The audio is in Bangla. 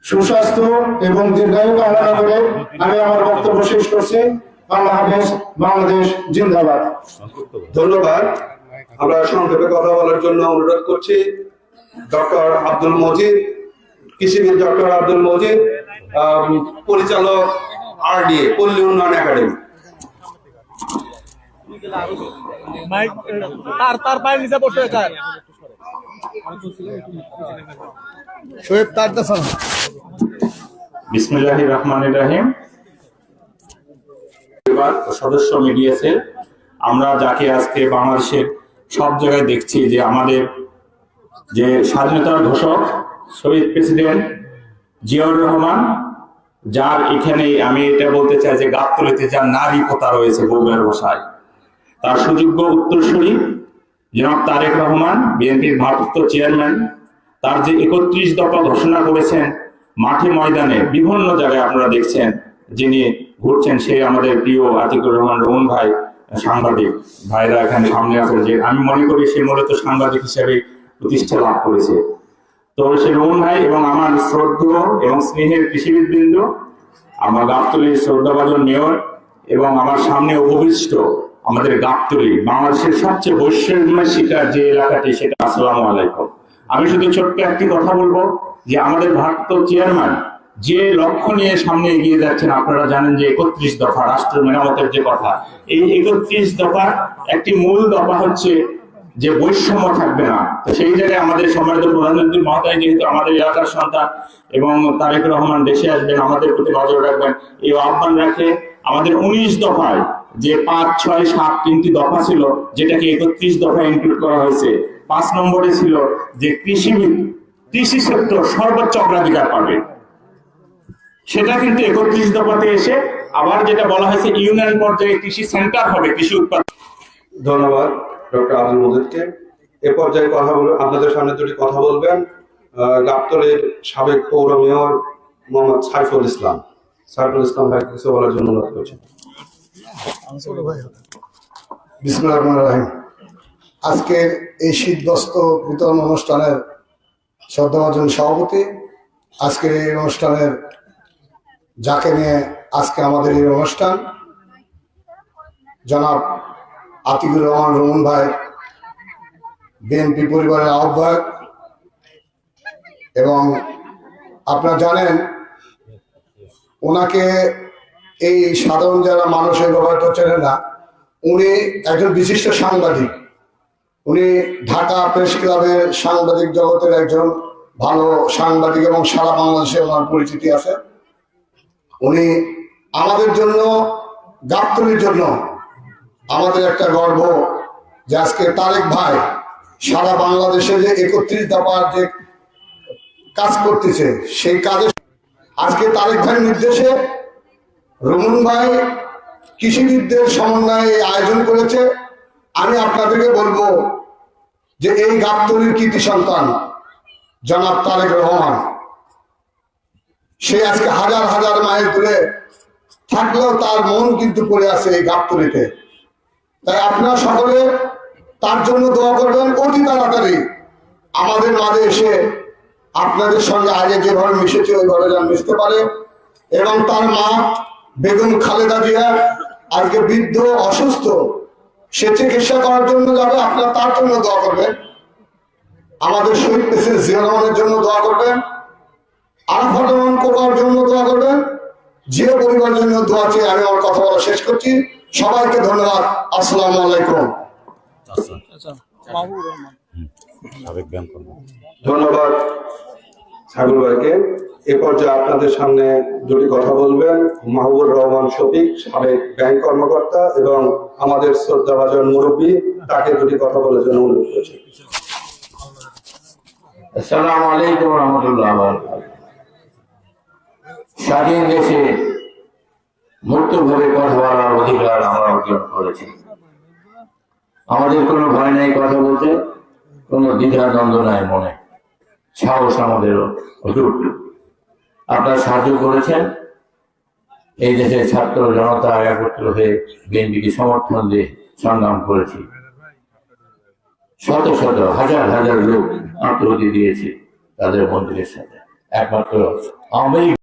সুস্বাস্থ্য এবং দীর্ঘায়ু কামনা করে আমি আমার বক্তব্য শেষ করছি। আল্লাহ হাফেজ। বাংলাদেশ জিন্দাবাদ। ধন্যবাদ। আমরা সংক্ষেপে কথা বলার জন্য অনুরোধ করছি ডক্টর আব্দুল মজিদ, কৃষিবিদ ডক্টর আব্দুল মজিদ, পরিচালক RDA পল্লী উন্নয়ন একাডেমি। বিসমিল্লাহির রহমানির রহিম। সদস্য মিডিয়া সেল, আমরা যাকে আজকে বাংলাদেশের সব জায়গায় দেখছি যে আমাদের যে স্বাধীনতার ঘোষক শহীদ প্রেসিডেন্ট জিয়াউর রহমান, যার এখানে আমি এটা বলতে চাই যে গাবতলীতে যার নারী পোতা রয়েছে বউয়ের বসায়, তার সুযোগ্য উত্তরসূরি জনাব তারেক রহমান, বিএনপির ভারপ্রাপ্ত চেয়ারম্যান, তার যে 31 দফা ঘোষণা করেছেন মাঠে ময়দানে বিভিন্ন জায়গায় আপনারা দেখছেন যিনি ঘুরছেন, সে আমাদের প্রিয় আতিকুর রহমান রুমন ভাই, সাংবাদিক ভাইরা এখানে সামনে আছেন, যে আমি মনে করি সে মূলত সাংবাদিক হিসেবে প্রতিষ্ঠা লাভ করেছে। তো সে রুমন ভাই এবং আমার শ্রদ্ধেয় এবং স্নেহের কৃষিবিদ বৃন্দ, আমার গাবতলীর শ্রদ্ধাভাজন মেয়র এবং আমার সামনে উপবিষ্ট আমাদের গাবতলী, বাংলাদেশের সবচেয়ে বৈষম্যের শিকার যে এলাকাটি, সেটা আসসালামু আলাইকুম। আমি শুধু ছোট্ট একটি কথা বলবো যে আমাদের ভারপ্রাপ্ত চেয়ারম্যান যে লক্ষ্য নিয়ে সামনে এগিয়ে যাচ্ছেন, আপনারা জানেন যে 31 দফা রাষ্ট্র মেরামতের যে কথা, এই 31 দফার একটি মূল দফা হচ্ছে যে বৈষম্য থাকবে না। তো সেই জায়গায় আমাদের সম্মানিত প্রধানমন্ত্রী মহোদয় যেহেতু আমাদের এলাকার সন্তান এবং তারেক রহমান দেশে আসবেন, আমাদের প্রতি নজর রাখবেন, এই আহ্বান রাখে আমাদের 19 দফায় যে 5, 6, 7 তিনটি দফা ছিল, যেটাকে 31 দফায় ইনক্লুড করা হয়েছে। 5 নম্বরে ছিল যে কৃষি সেক্টর সর্বোচ্চ অগ্রাধিকার পাবে, সেটা কিন্তু 31 দফাতে এসে আবার যেটা বলা হয়েছে ইউনিয়ন পর্যায়ে কৃষি সেন্টার হবে, কৃষি উৎপাদন। ধন্যবাদ ডক্টর আব্দুল মজিদকে। এ পর্যায়ে কথা আপনাদের সামনে দুটি কথা বলবেন গাবতলীর সাবেক পৌর মেয়র মোহাম্মদ সাইফুল ইসলাম। সাইফুল ইসলাম ভাই কিছু বলার জন্য অনুরোধ করছি। বিসমিল্লাহির রহমানির রহিম। আজকের এই শীতবস্ত্র বিতরণ অনুষ্ঠানের শ্রদ্ধাভাজন সভাপতি, আজকের এই অনুষ্ঠানের যাকে নিয়ে আজকে আমাদের এই অনুষ্ঠান, জনাব আতিকুর রহমান রুমন ভাই, বিএনপি পরিবারের আহ্বায়ক, এবং আপনারা জানেন ওনাকে এই সাধারণ যারা মানুষ এইভাবে তো চেনে না, উনি একজন বিশিষ্ট সাংবাদিক। উনি ঢাকা প্রেস ক্লাবের সাংবাদিক জগতের একজন ভালো সাংবাদিক এবং সারা বাংলাদেশে ওনার পরিচিতি আছে। উনি আমাদের জন্য, গাবতলীর জন্য আমাদের একটা গর্ব যে আজকে তারেক ভাই সারা বাংলাদেশে যে 31 দফার যে কাজ করতেছে, সেই কাজে আজকে তারেক ভাইয়ের নির্দেশে রুমন ভাই কৃষিবিদদের সমন্বয়ে আয়োজন করেছে। আমি আপনাদেরকে বলবো যে এই গাবতলীর কৃতি সন্তান জনাব তারেক রহমান, সে আজকে হাজার হাজার মাইল দূরে থাকলেও তার মন কিন্তু পড়ে আছে এই গাবতলীতে। তাই আপনারা সকলে তার জন্য দোয়া করবেন, অতি তাড়াতাড়ি আমাদের মাঝে এসে আপনাদের সঙ্গে আগে যেভাবে মিশেছে ওইভাবে যেন মিশতে পারে। এবং তার মা বেগম খালেদা জিয়া আজকে বৃদ্ধ, অসুস্থ, সে চিকিৎসা করার জন্য যাবে, আপনারা তার জন্য দোয়া করবেন। আমাদের শহীদ প্রেসিডেন্ট জিয়াউর রহমানের জন্য দোয়া করবেন, আরাফাত রহমান কোকার জন্য দোয়া করবেন, জিয়া পরিবারের জন্য দোয়া চেয়ে আমি আমার কথা বলা শেষ করছি। সবাইকে ধন্যবাদ। আসসালামু আলাইকুম। ধন্যবাদ সাইফুল ভাইকে। এ পর্যায়ে আপনাদের সামনে দুটি কথা বলবেন মাহবুবুর রহমান শফিক, সাবেক ব্যাংক কর্মকর্তা এবং আমাদের শ্রদ্ধাভাজন মুরব্বী, তাকে দুটি কথা বলার জন্য অনুরোধ করছি। আসসালামু আলাইকুম ওয়া রাহমাতুল্লাহি ওয়া বারাকাতুহু। স্বাধীন দেশে মুক্তভাবে কথা বলার অধিকার আমরা অর্জন করেছি। আমাদের কোনো ভয় নাই কথা বলতে, কোনো দ্বিধা দ্বন্দ্ব নাই মনে, সাহস আমাদের অটুট। আপনারা সাহায্য করেছেন, এই দেশের ছাত্র জনতা একত্র হয়ে বিএনপিকে সমর্থন দিয়ে সংগ্রাম করেছি। শত শত হাজার হাজার লোক আত্মহতি দিয়েছে তাদের বন্ধুদের সাথে। একমাত্র আওয়ামী লীগ